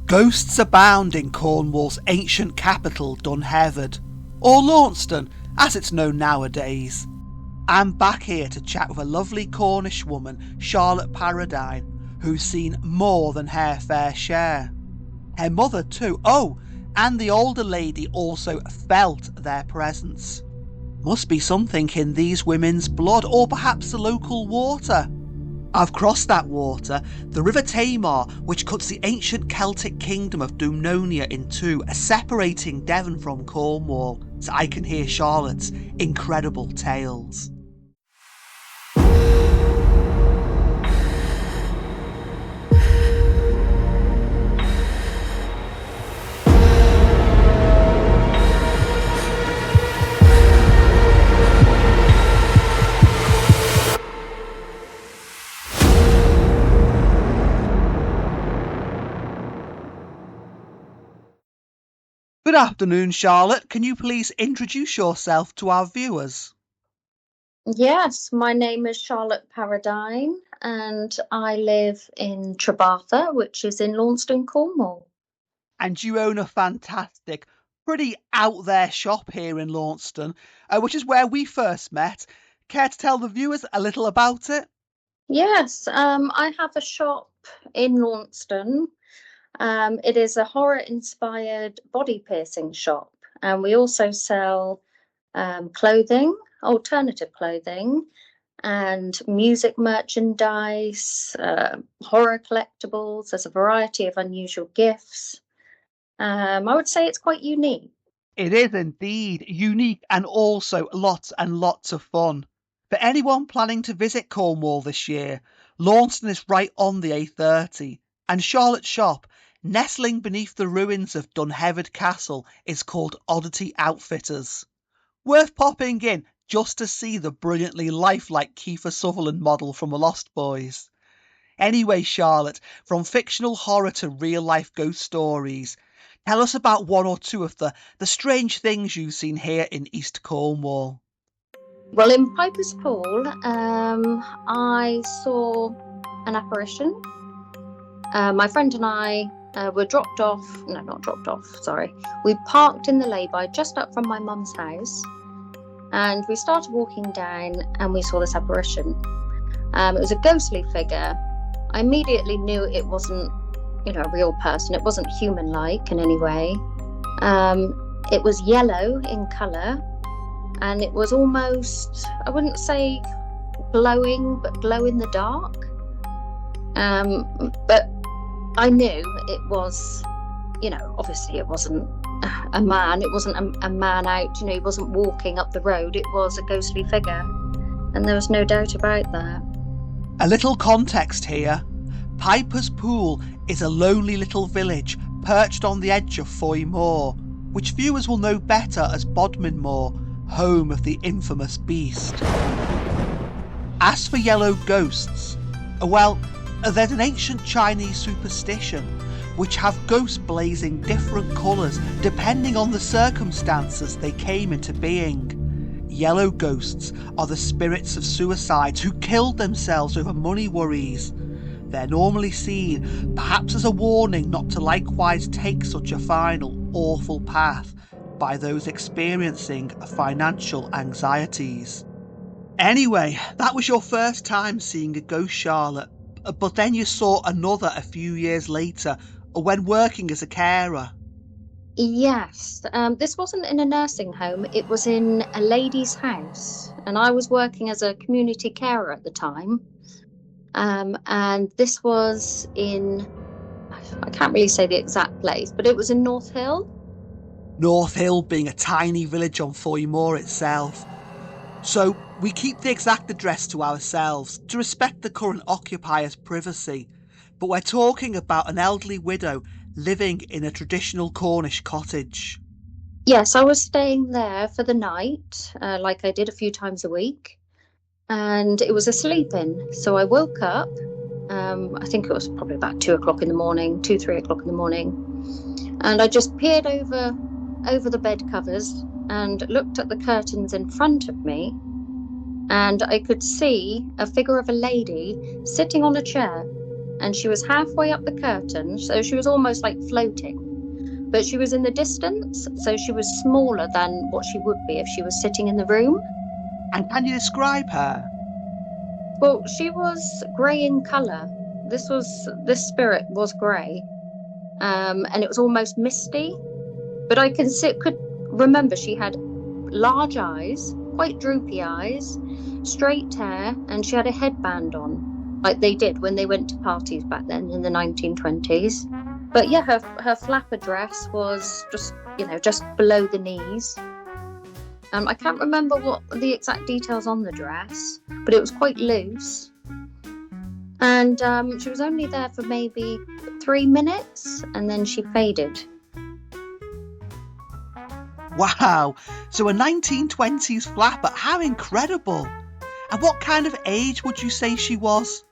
Ghosts abound in Cornwall's ancient capital, Dunheved, or Launceston, as it's known nowadays. I'm back here to chat with a lovely Cornish woman, Charlotte Paradine, who's seen more than her fair share. Her mother too, and the older lady also felt their presence. Must be something in these women's blood, or perhaps the local water. I've crossed that water, the River Tamar, which cuts the ancient Celtic kingdom of Dumnonia in two, separating Devon from Cornwall, so I can hear Charlotte's incredible tales. Good afternoon, Charlotte. Can you please introduce yourself to our viewers? Yes, my name is Charlotte Paradine and I live in Trebartha, which is in Launceston, Cornwall. And you own a fantastic, pretty out there shop here in Launceston, which is where we first met. Care to tell the viewers a little about it? Yes, I have a shop in Launceston. It is a horror-inspired body piercing shop, and we also sell clothing, alternative clothing, and music merchandise, horror collectibles. There's a variety of unusual gifts. I would say it's quite unique. It is indeed unique and also lots and lots of fun. For anyone planning to visit Cornwall this year, Launceston is right on the A30, and Charlotte's shop, nestling beneath the ruins of Dunheved Castle, is called Oddity Outfitters. Worth popping in just to see the brilliantly lifelike Kiefer Sutherland model from The Lost Boys. Anyway, Charlotte, from fictional horror to real-life ghost stories, tell us about one or two of the strange things you've seen here in East Cornwall. Well, in Piper's Pool, I saw an apparition. My friend and I were we parked in the lay-by just up from my mum's house, and we started walking down and we saw this apparition. It was a ghostly figure. I immediately knew it wasn't, a real person. It wasn't human-like in any way. It was yellow in colour, and it was almost, I wouldn't say glowing, but glow in the dark. But I knew it was, obviously it wasn't a man. It wasn't a man out, he wasn't walking up the road. It was a ghostly figure, and there was no doubt about that. A little context here. Piper's Pool is a lonely little village perched on the edge of Bodmin Moor, which viewers will know better as Bodmin Moor, home of the infamous beast. As for yellow ghosts, well, there's an ancient Chinese superstition which have ghosts blazing different colours depending on the circumstances they came into being. Yellow ghosts are the spirits of suicides who killed themselves over money worries. They're normally seen perhaps as a warning not to likewise take such a final, awful path by those experiencing financial anxieties. Anyway, that was your first time seeing a ghost, Charlotte, but then you saw another a few years later when working as a carer. Yes, this wasn't in a nursing home, it was in a lady's house, and I was working as a community carer at the time. And this was in, I can't really say the exact place, but it was in North Hill. North Hill being a tiny village on Bodmin Moor itself. So we keep the exact address to ourselves to respect the current occupier's privacy, but we're talking about an elderly widow living in a traditional Cornish cottage. Yes, I was staying there for the night, like I did a few times a week, and it was a sleep-in. So I woke up, I think it was probably about 3 o'clock in the morning, and I just peered over the bed covers and looked at the curtains in front of me, and I could see a figure of a lady sitting on a chair. and she was halfway up the curtain, so she was almost like floating. But she was in the distance, so she was smaller than what she would be if she was sitting in the room. And can you describe her? Well, she was grey in colour. This spirit was grey, and it was almost misty. But I could remember she had large eyes, quite droopy eyes, straight hair, and she had a headband on, like they did when they went to parties back then in the 1920s. But yeah, her flapper dress was just below the knees. I can't remember what the exact details on the dress, but it was quite loose. And she was only there for maybe 3 minutes, and then she faded. Wow, so a 1920s flapper, how incredible. And what kind of age would you say she was?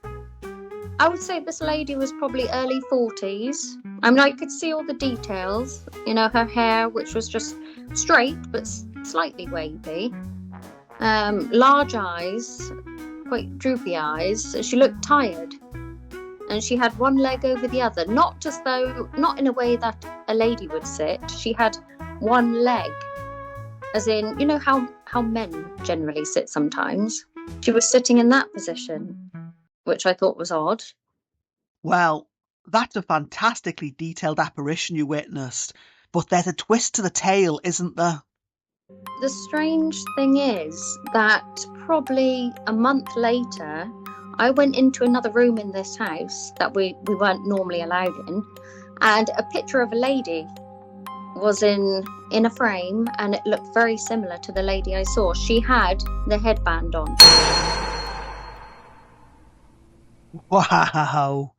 I would say this lady was probably early 40s. I mean, I could see all the details, her hair, which was just straight but slightly wavy, large eyes, quite droopy eyes. She looked tired, and she had one leg over the other, not in a way that a lady would sit. She had one leg, as in, how men generally sit sometimes. She was sitting in that position, which I thought was odd. Well, that's a fantastically detailed apparition you witnessed, but there's a twist to the tale, isn't there? The strange thing is that probably a month later, I went into another room in this house that we weren't normally allowed in, and a picture of a lady was in a frame, and it looked very similar to the lady I saw. She had the headband on. Wow.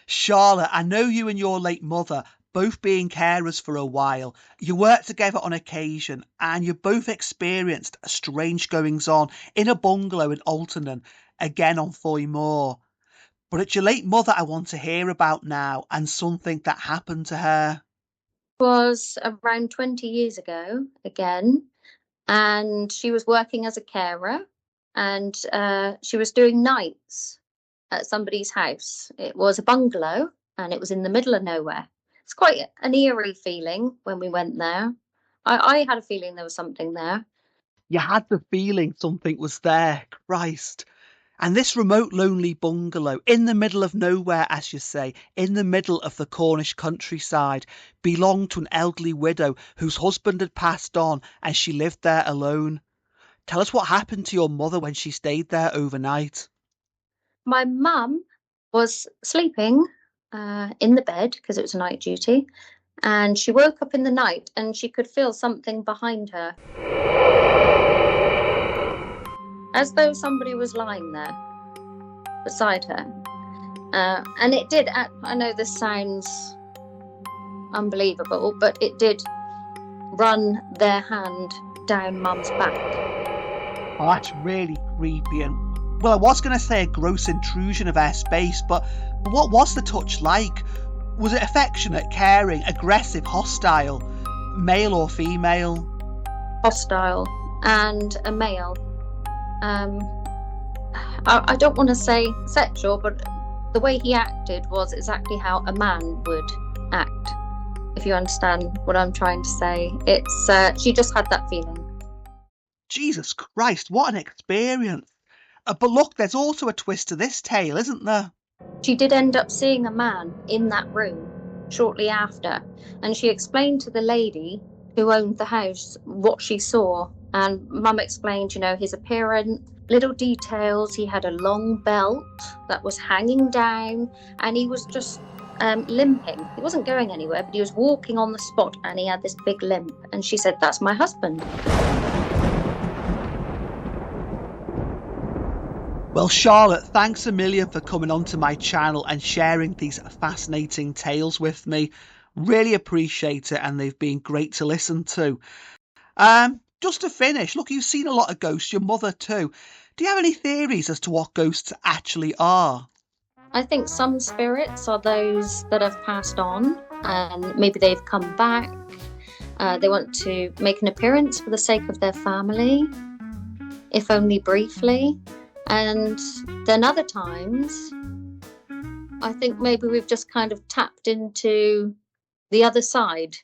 Charlotte, I know you and your late mother, both being carers for a while, you worked together on occasion, and you both experienced strange goings-on in a bungalow in Alton, again on Foy Moor. But it's your late mother I want to hear about now, and something that happened to her. It was around 20 years ago again, and she was working as a carer, and she was doing nights at somebody's house. It was a bungalow, and it was in the middle of nowhere. It's quite an eerie feeling when we went there. I had a feeling there was something there. You had the feeling something was there, Christ. And this remote, lonely bungalow, in the middle of nowhere, as you say, in the middle of the Cornish countryside, belonged to an elderly widow whose husband had passed on, and she lived there alone. Tell us what happened to your mother when she stayed there overnight. My mum was sleeping in the bed because it was night duty, and she woke up in the night and she could feel something behind her, as though somebody was lying there beside her. And it did, I know this sounds unbelievable, but it did run their hand down Mum's back. Oh, that's really creepy. And, well, I was going to say a gross intrusion of our space, but what was the touch like? Was it affectionate, caring, aggressive, hostile, male or female? Hostile, and a male. I don't want to say sexual, but the way he acted was exactly how a man would act, if you understand what I'm trying to say. It's she just had that feeling. Jesus Christ, what an experience. But look, there's also a twist to this tale, isn't there? She did end up seeing a man in that room shortly after, and she explained to the lady who owned the house what she saw. And Mum explained, his appearance, little details. He had a long belt that was hanging down, and he was just limping. He wasn't going anywhere, but he was walking on the spot, and he had this big limp. And she said, "That's my husband." Well, Charlotte, thanks a million for coming onto my channel and sharing these fascinating tales with me. Really appreciate it, and they've been great to listen to. Just to finish, look, you've seen a lot of ghosts, your mother too. Do you have any theories as to what ghosts actually are? I think some spirits are those that have passed on, and maybe they've come back. They want to make an appearance for the sake of their family, if only briefly. And then other times, I think maybe we've just kind of tapped into the other side.